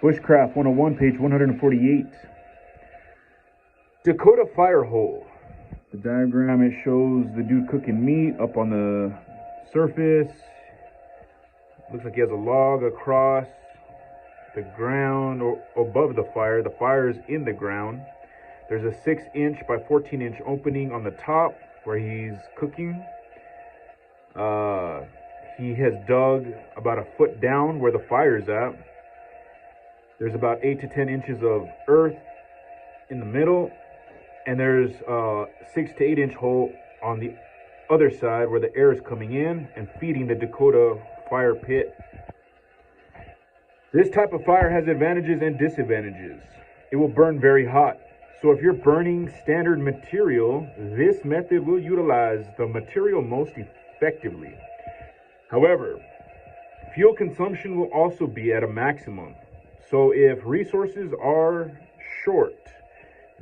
Bushcraft 101, page 148. Dakota fire hole. The diagram, it shows the dude cooking meat up on the surface. Looks like he has a log across the ground or above the fire. The fire is in the ground. There's a 6-inch by 14-inch opening on the top where he's cooking. He has dug about a foot down where the fire is at. There's about 8 to 10 inches of earth in the middle, and there's a 6 to 8 inch hole on the other side where the air is coming in and feeding the Dakota fire pit. This type of fire has advantages and disadvantages. It will burn very hot. So if you're burning standard material, this method will utilize the material most effectively. However, fuel consumption will also be at a maximum. So if resources are short,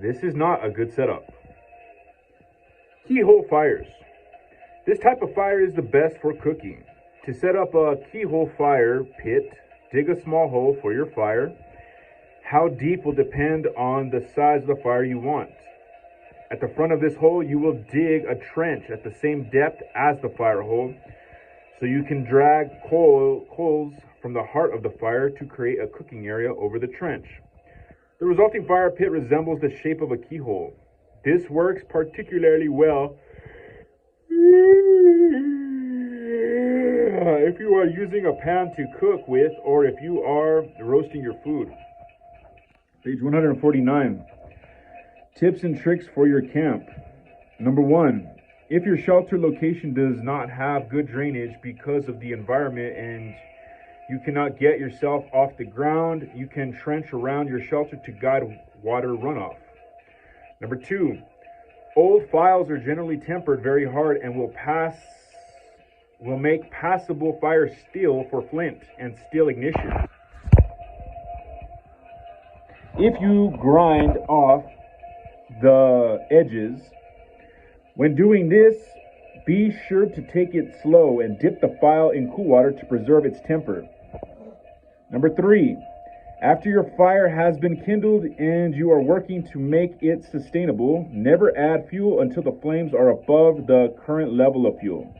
this is not a good setup. Keyhole fires. This type of fire is the best for cooking. To set up a keyhole fire pit, dig a small hole for your fire. How deep will depend on the size of the fire you want. At the front of this hole, you will dig a trench at the same depth as the fire hole, so you can drag coals from the heart of the fire to create a cooking area over the trench. The resulting fire pit resembles the shape of a keyhole. This works particularly well if you are using a pan to cook with, or if you are roasting your food. Page 149. Tips and tricks for your camp. Number 1. If your shelter location does not have good drainage because of the environment and you cannot get yourself off the ground, you can trench around your shelter to guide water runoff. Number 2. Old files are generally tempered very hard and will make passable fire steel for flint and steel ignition. If you grind off the edges, when doing this, be sure to take it slow and dip the file in cool water to preserve its temper. Number 3, after your fire has been kindled and you are working to make it sustainable, never add fuel until the flames are above the current level of fuel.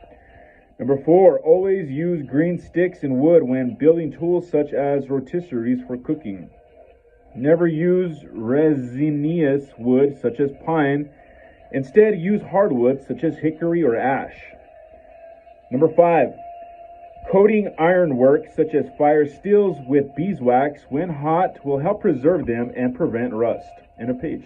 Number 4, always use green sticks and wood when building tools such as rotisseries for cooking. Never use resinous wood such as pine. Instead, use hardwood such as hickory or ash. Number 5, coating ironwork such as fire steels with beeswax when hot will help preserve them and prevent rust. End of page.